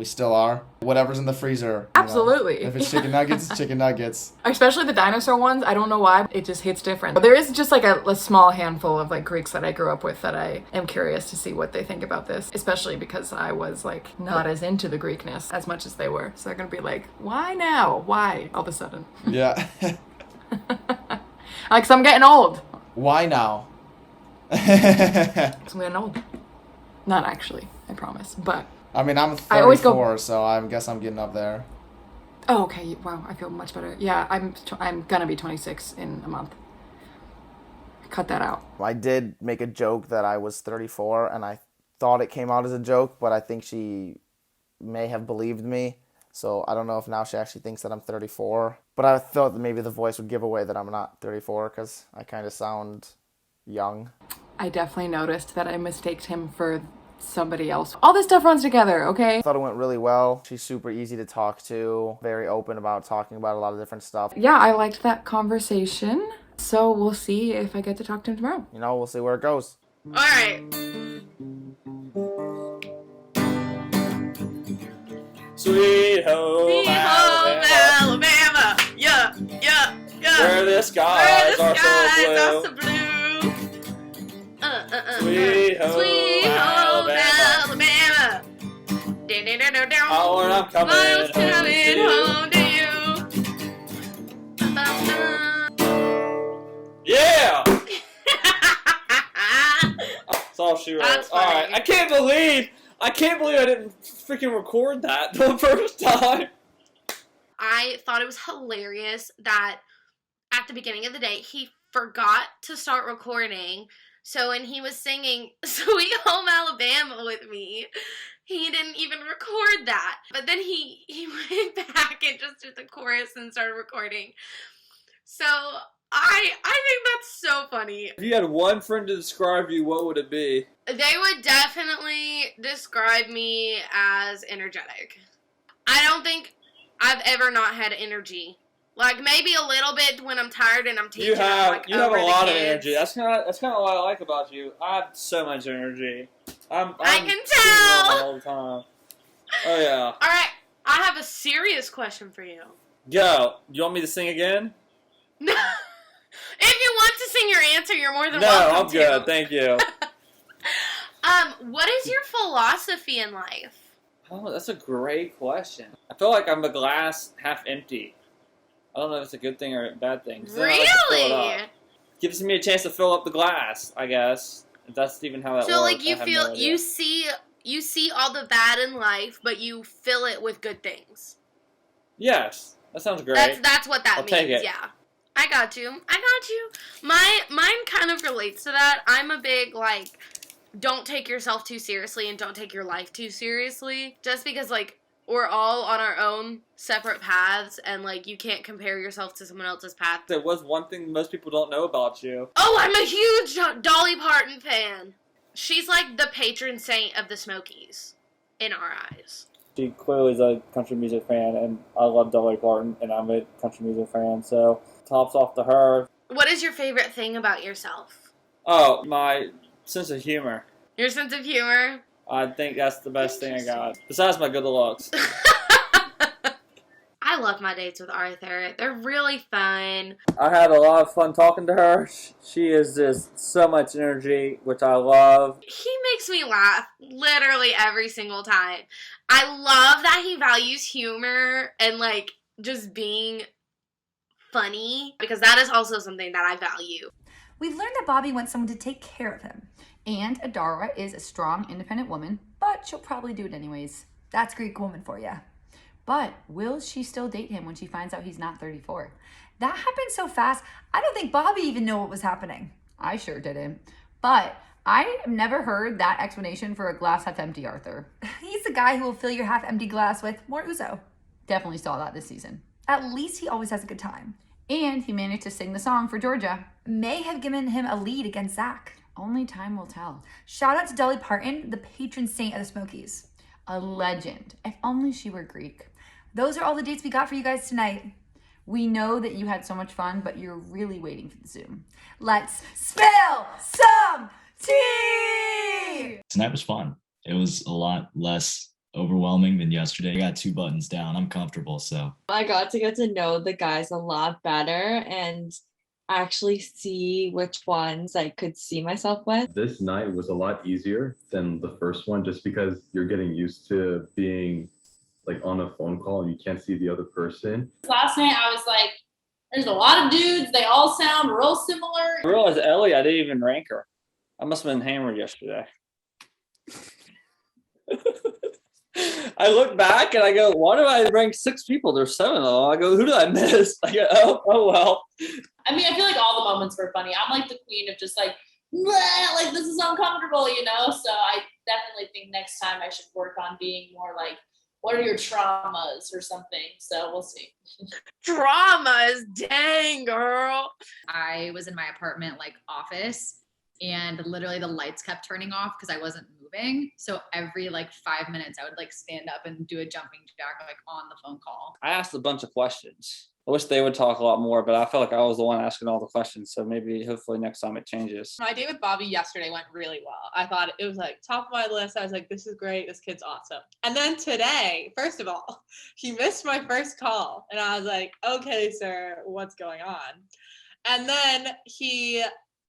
still are. Whatever's in the freezer. Absolutely. If it's chicken nuggets, it's chicken nuggets. Especially the dinosaur ones. I don't know why. It just hits different. But there is just like a small handful of like Greeks that I grew up with that I am curious to see what they think about this. Especially because I was like not as into the Greekness as much as they were. So they're going to be like, why now? Why all of a sudden? Yeah. Like, so I'm getting old. Why now? 'Cause I'm getting old. Not actually, I promise. But I mean, I'm 34, I always go, so I guess I'm getting up there. Oh, okay. Wow, I feel much better. Yeah, I'm gonna be 26 in a month. Cut that out. I did make a joke that I was 34, and I thought it came out as a joke, but I think she may have believed me. So I don't know if now she actually thinks that I'm 34. But I thought that maybe the voice would give away that I'm not 34 because I kind of sound young. I definitely noticed that I mistaked him for somebody else. All this stuff runs together, okay? I thought it went really well. She's super easy to talk to, very open about talking about a lot of different stuff. Yeah, I liked that conversation. So we'll see if I get to talk to him tomorrow. You know, we'll see where it goes. All right. Sweet home Alabama. Yeah, yeah, yeah. Where the skies are so blue. Sweet home Alabama. Oh, when I'm coming home to you. Yeah! That's all she wrote. Alright, I can't believe I didn't freaking record that the first time. I thought it was hilarious that at the beginning of the day, he forgot to start recording. So when he was singing Sweet Home Alabama with me, he didn't even record that. But then he went back and just did the chorus and started recording. So I think that's so funny. If you had one friend to describe you, what would it be? They would definitely describe me as energetic. I don't think I've ever not had energy. Like, maybe a little bit when I'm tired and I'm teaching. You have a lot of kids. energy. That's kind of what I like about you. I have so much energy. I'm I can tell all the time. Oh yeah. All right, I have a serious question for you. Go. You want me to sing again? No. If you want to sing your answer, you're more than No, welcome I'm to. good. Thank you. What is your philosophy in life? Oh, that's a great question. I feel like I'm a glass half empty. I don't know if it's a good thing or a bad thing. Really? Gives me a chance to fill up the glass, I guess. If that's even how that works. So, like, you I have feel no idea. you see all the bad in life, but you fill it with good things. Yes, that sounds great. That's what that I'll means. take it. Yeah, I got you. Mine kind of relates to that. I'm a big like, don't take yourself too seriously and don't take your life too seriously. Just because like we're all on our own separate paths, and like you can't compare yourself to someone else's path. There was one thing most people don't know about you. Oh, I'm a huge Dolly Parton fan. She's like the patron saint of the Smokies, in our eyes. She clearly is a country music fan, and I love Dolly Parton, and I'm a country music fan, so tops off to her. What is your favorite thing about yourself? Oh, my sense of humor. Your sense of humor? I think that's the best thing I got. Besides my good looks. I love my dates with Arthur. They're really fun. I had a lot of fun talking to her. She is just so much energy, which I love. He makes me laugh literally every single time. I love that he values humor and like just being funny, because that is also something that I value. We've learned that Bobby wants someone to take care of him. And Adara is a strong, independent woman, but she'll probably do it anyways. That's Greek woman for you. But will she still date him when she finds out he's not 34? That happened so fast, I don't think Bobby even knew what was happening. I sure didn't. But I have never heard that explanation for a glass half empty Arthur. He's the guy who will fill your half empty glass with more ouzo. Definitely saw that this season. At least he always has a good time. And he managed to sing the song for Georgia. May have given him a lead against Zach. Only time will tell. Shout out to Dolly Parton, the patron saint of the Smokies. A legend. If only she were Greek. Those are all the dates we got for you guys tonight. We know that you had so much fun, but you're really waiting for the Zoom. Let's spill some tea! Tonight was fun. It was a lot less overwhelming than yesterday. I got 2 buttons down. I'm comfortable, so. I got to get to know the guys a lot better and actually see which ones I could see myself with. This night was a lot easier than the first one just because you're getting used to being like on a phone call and you can't see the other person. Last night I was like, there's a lot of dudes. They all sound real similar. I realized Ellie, I didn't even rank her. I must have been hammered yesterday. I look back and I go, why did I rank 6 people? There's 7 of them. I go, who did I miss? I go, oh well. I mean, I feel like all the moments were funny. I'm like the queen of just like, like this is uncomfortable, you know? So I definitely think next time I should work on being more like, what are your traumas or something? So we'll see. Traumas, dang girl. I was in my apartment like office and literally the lights kept turning off because I wasn't moving. So every like 5 minutes I would like stand up and do a jumping jack like on the phone call. I asked a bunch of questions. I wish they would talk a lot more, but I felt like I was the one asking all the questions. So maybe, hopefully next time it changes. My date with Bobby yesterday went really well. I thought it was like top of my list. I was like, this is great. This kid's awesome. And then today, first of all, he missed my first call. And I was like, okay, sir, what's going on? And then he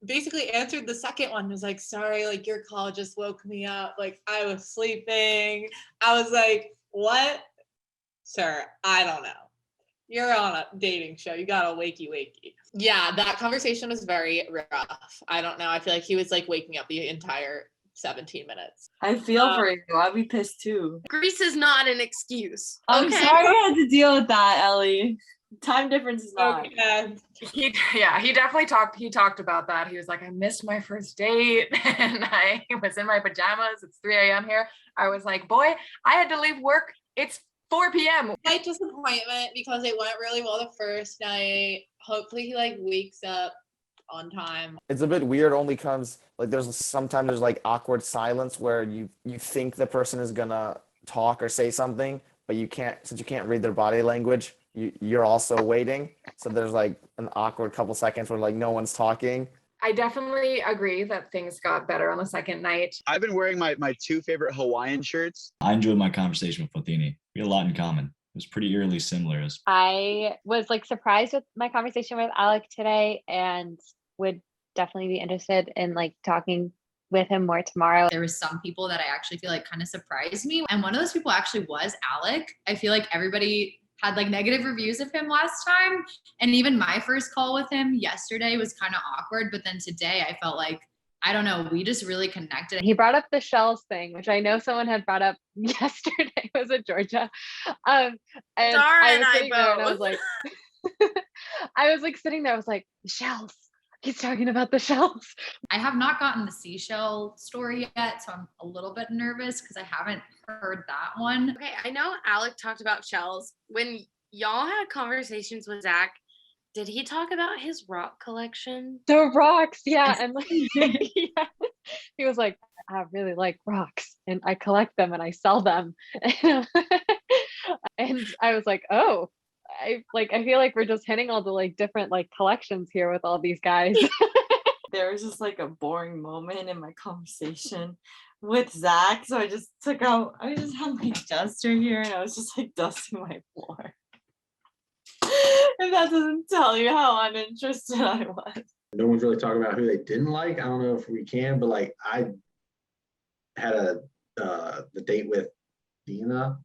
basically answered the second one. Was like, sorry, like your call just woke me up. Like I was sleeping. I was like, what? Sir, I don't know. You're on a dating show. You got a wakey. Yeah, that conversation was very rough. I don't know. I feel like he was like waking up the entire 17 minutes. I feel for you. I'd be pissed too. Greece is not an excuse. I'm Okay? sorry I had to deal with that, Ellie. Time difference is not. Okay. He definitely talked about that. He was like, I missed my first date and I was in my pajamas. It's 3 a.m. here. I was like, boy, I had to leave work. It's 4 p.m. Slight disappointment because it went really well the first night. Hopefully he like wakes up on time. It's a bit weird only because like sometimes there's like awkward silence where you think the person is gonna talk or say something, but you can't, since you can't read their body language, you're also waiting. So there's like an awkward couple seconds where like no one's talking. I definitely agree that things got better on the second night. I've been wearing my 2 favorite Hawaiian shirts. I enjoyed my conversation with Fotini. We had a lot in common. It was pretty eerily similar. I was like surprised with my conversation with Alec today and would definitely be interested in like talking with him more tomorrow. There was some people that I actually feel like kind of surprised me. And one of those people actually was Alec. I feel like everybody had like negative reviews of him last time. And even my first call with him yesterday was kind of awkward. But then today I felt like, I don't know, we just really connected. He brought up the shells thing, which I know someone had brought up yesterday. Was it Georgia? And Adara I and was I sitting there and I both. was like, I was like sitting there, I was like, the shells. He's talking about the shells. I have not gotten the seashell story yet, so I'm a little bit nervous because I haven't heard that one. Okay, I know Alec talked about shells. When y'all had conversations with Zach, did he talk about his rock collection? The rocks, yeah. And like, yeah. He was like, I really like rocks and I collect them and I sell them. And I was like, oh, I feel like we're just hitting all the like different like collections here with all these guys. There was just like a boring moment in my conversation with Zach. So I just had my duster here and I was just like dusting my floor. If that doesn't tell you how uninterested I was. No one's really talking about who they didn't like. I don't know if we can, but like I had the date with Dina.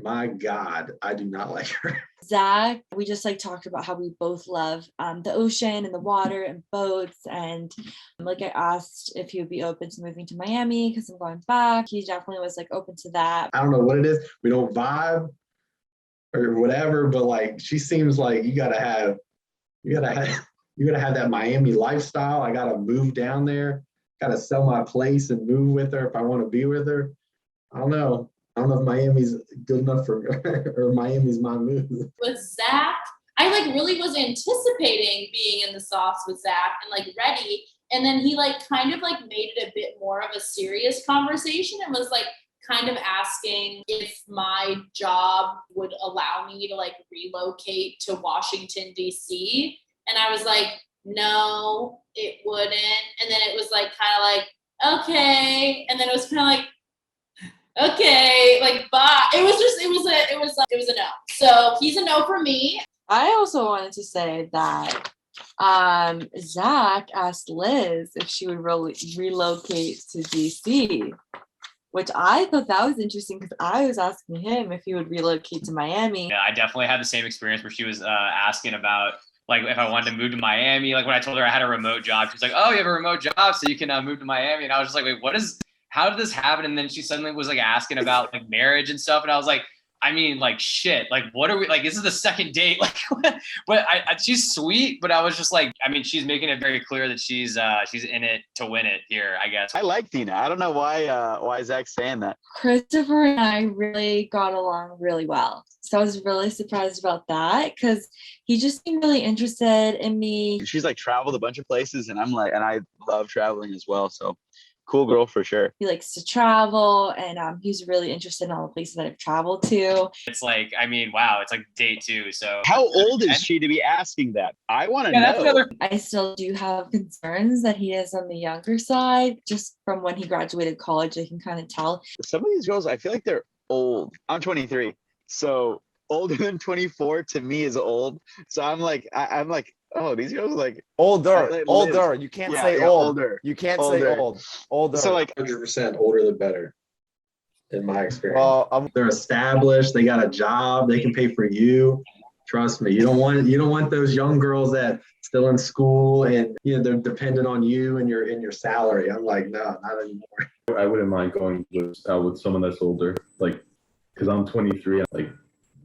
My God, I do not like her. Zach, we just like talked about how we both love the ocean and the water and boats. And like I asked if he would be open to moving to Miami because I'm going back. He definitely was like open to that. I don't know what it is. We don't vibe or whatever, but like she seems like you gotta have that Miami lifestyle. I gotta move down there, gotta sell my place and move with her if I want to be with her. I don't know if Miami's good enough for her or Miami's my move. With Zach, I like really was anticipating being in the sauce with Zach and like ready. And then he like kind of like made it a bit more of a serious conversation and was like kind of asking if my job would allow me to like relocate to Washington, D.C. And I was like, no, it wouldn't. And then it was like kind of like, okay. And then it was kind of like, okay, like bye. It was a no. So he's a no for me. I also wanted to say that Zach asked Liz if she would relocate to DC, which I thought that was interesting because I was asking him if he would relocate to Miami. Yeah, I definitely had the same experience where she was asking about like if I wanted to move to Miami. Like when I told her I had a remote job, she was like, "Oh, you have a remote job, so you can move to Miami." And I was just like, "Wait, how did this happen?" And then she suddenly was like asking about like marriage and stuff, and I was like, I mean, like shit, like what are we like? This is the second date, like. But she's sweet, but I was just like, I mean, she's making it very clear that she's in it to win it here, I guess. I like Dina. I don't know why Zach's saying that. Christopher and I really got along really well. So I was really surprised about that because he just seemed really interested in me. She's like traveled a bunch of places, and I love traveling as well. So cool girl for sure. He likes to travel, and he's really interested in all the places that I've traveled to. It's like, I mean, wow, it's like day 2. So how old is she to be asking that? I want to know. I still do have concerns that he is on the younger side. Just from when he graduated college, I can kind of tell. Some of these girls, I feel like they're old. I'm 23, so older than 24 to me is old. So I'm like, oh, these girls are like older. You can't say old. Older. You can't say old. Older. So like 100% older the better, in my experience. Well, they're established. They got a job. They can pay for you. Trust me. You don't want those young girls that still in school and they're dependent on you and your salary. I'm like, no, not anymore. I wouldn't mind going with someone that's older, like, because I'm 23. I'm like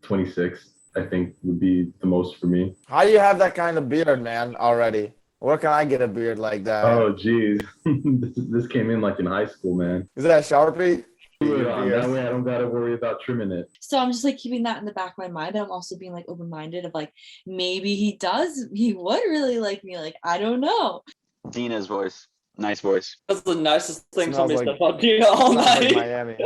26. I think would be the most for me. How do you have that kind of beard, man, already? Where can I get a beard like that? Oh, geez. This came in like in high school, man. Is that Sharpie? That way I don't got to worry about trimming it. So I'm just like keeping that in the back of my mind, but I'm also being like open-minded of like, maybe he would really like me. Like, I don't know. Dina's voice. Nice voice. That's the nicest thing Smells somebody like- said about Dina all Sounds night. like Miami.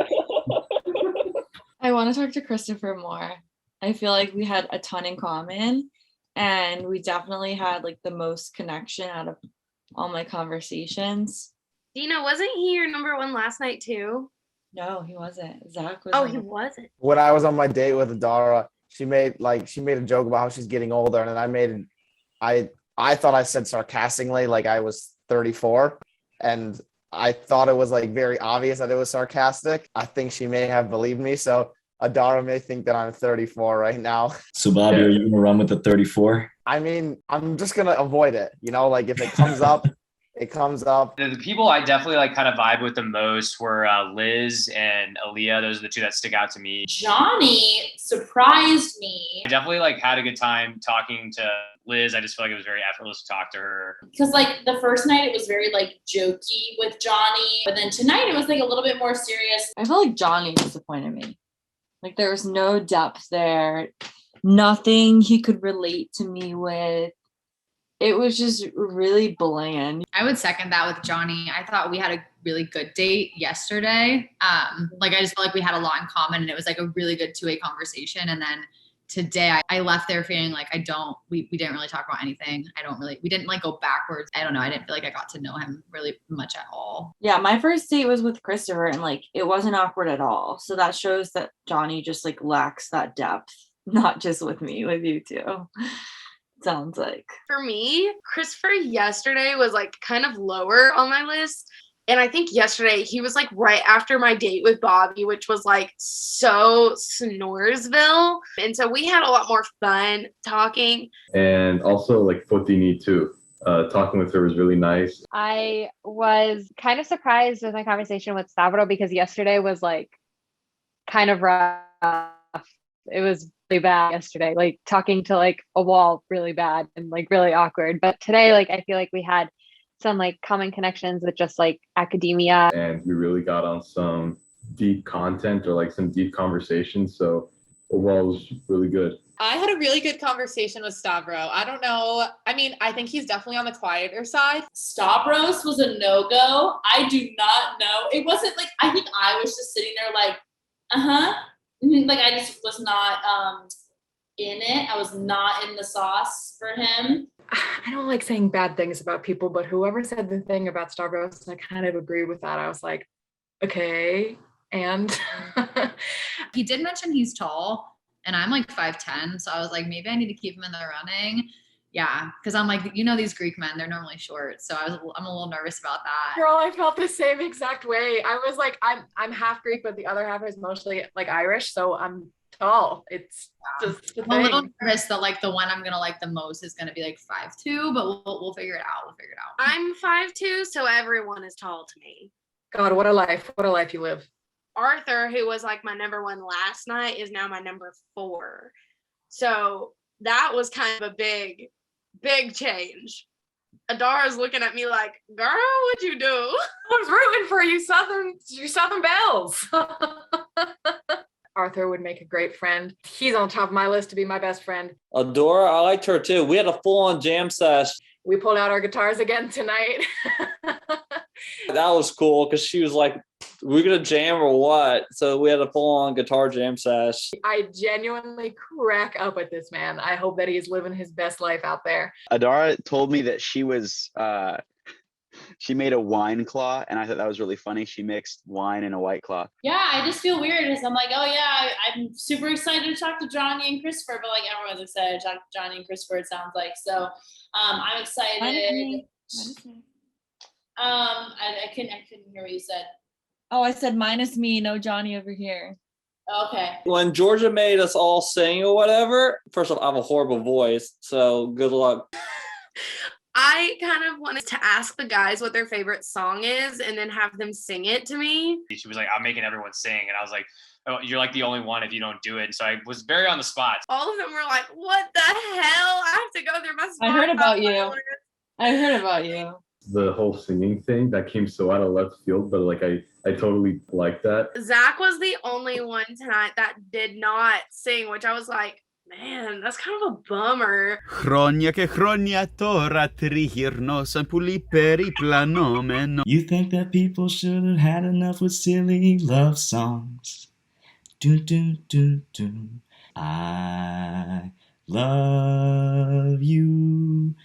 I want to talk to Christopher more. I feel like we had a ton in common, and we definitely had like the most connection out of all my conversations. Dina, wasn't he your number one last night too? No, he wasn't. Zach was. Oh, he wasn't. When I was on my date with Adara, she made a joke about how she's getting older, and then I thought I said sarcastically like I was 34, and I thought it was like very obvious that it was sarcastic. I think she may have believed me, so Adara may think that I'm 34 right now. So Bobby, are you gonna run with the 34? I mean, I'm just gonna avoid it. Like if it comes up, it comes up. The people I definitely like kind of vibe with the most were Liz and Aaliyah. Those are the two that stick out to me. Johnny surprised me I definitely like had a good time talking to Liz. I just feel like it was very effortless to talk to her. because like the first night it was very like jokey with Johnny, but then tonight it was like a little bit more serious. I felt like Johnny disappointed me. Like there was no depth there, nothing he could relate to me with. It was just really bland. I would second that with Johnny. I thought we had a really good date yesterday. Like I just felt like we had a lot in common, and it was like a really good two-way conversation. And then today I left there feeling like we didn't really talk about anything. We didn't like go backwards. I don't know. I didn't feel like I got to know him really much at all. Yeah, my first date was with Christopher, and like it wasn't awkward at all. So that shows that Johnny just like lacks that depth, not just with me, with you too. Sounds like. For me, Christopher yesterday was like kind of lower on my list. And I think yesterday he was like right after my date with Bobby, which was like so Snoresville. And so we had a lot more fun talking. And also like Fotini too. Talking with her was really nice. I was kind of surprised with my conversation with Stavro because yesterday was like kind of rough. It was really bad yesterday, like talking to like a wall really bad and like really awkward. But today, like I feel like we had some like common connections with just like academia. And we really got on some deep content or like some deep conversations. So overall it was really good. I had a really good conversation with Stavro. I don't know. I mean, I think he's definitely on the quieter side. Stavros was a no-go. I do not know. It wasn't like, I think I was just sitting there like, like I just was not in it. I was not in the sauce for him. I don't like saying bad things about people, but whoever said the thing about Stavros, I kind of agreed with that. I was like, okay, and he did mention he's tall, and I'm like 5'10", so I was like, maybe I need to keep him in the running. Yeah, because I'm like, these Greek men, they're normally short, so I'm a little nervous about that. Girl, I felt the same exact way. I was like, I'm half Greek, but the other half is mostly like Irish, so I'm tall. It's just the I'm a little thing. nervous that like the one I'm gonna like the most is gonna be like 5'2", but we'll figure it out. I'm 5'2", so everyone is tall to me. God, what a life! What a life you live. Arthur, who was like my number 1 last night, is now my number 4. So that was kind of a big change. Adara's looking at me like, girl, what'd you do? I was rooting for you, Southern Bells. Arthur would make a great friend. He's on top of my list to be my best friend. Adora, I liked her too. We had a full-on jam sesh. We pulled out our guitars again tonight. That was cool because she was like, we're going to jam or what? So we had a full-on guitar jam sesh. I genuinely crack up at this man. I hope that he's living his best life out there. Adara told me that she was, she made a wine claw, and I thought that was really funny. She mixed wine and a white claw. Yeah, I just feel weird because I'm like, oh yeah, I'm super excited to talk to Johnny and Christopher, but like everyone's excited to talk to Johnny and Christopher, it sounds like. So I'm excited. I couldn't hear what you said. Oh, I said minus me, no Johnny over here. Okay. When Georgia made us all sing or whatever, first off, I have a horrible voice, so good luck. I kind of wanted to ask the guys what their favorite song is and then have them sing it to me. She was like, I'm making everyone sing. And I was like, oh, you're like the only one if you don't do it. And so I was very on the spot. All of them were like, what the hell? I have to go through my Spotify I heard about you. playlist. I heard about you. The whole singing thing that came so out of left field, but like I totally like that. Zach was the only one tonight that did not sing, which I was like, man, that's kind of a bummer. Chronia che chronia tora trihirnos and puliperi planomeno. You think that people should have had enough with silly love songs? Do do do do. I love you.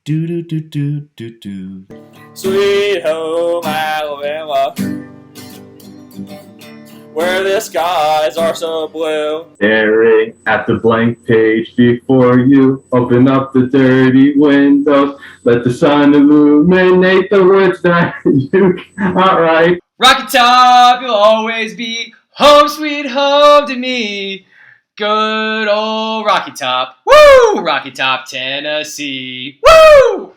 Do do do do do do. Sweet home Alabama, where the skies are so blue. Staring at the blank page before you. Open up the dirty windows. Let the sun illuminate the words that you can't write. Rocky Top, you'll always be home sweet home to me. Good old Rocky Top. Woo! Rocky Top, Tennessee. Woo!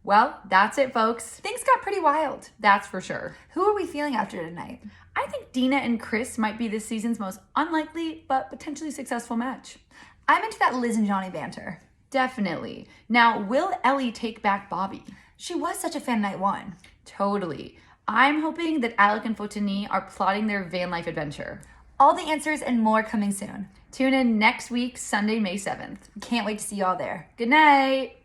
Well, that's it, folks. Things got pretty wild, that's for sure. Who are we feeling after tonight? I think Dina and Chris might be this season's most unlikely but potentially successful match. I'm into that Liz and Johnny banter. Definitely. Now, will Ellie take back Bobby? She was such a fan night 1. Totally. I'm hoping that Alec and Fotini are plotting their van life adventure. All the answers and more coming soon. Tune in next week, Sunday, May 7th. Can't wait to see y'all there. Good night.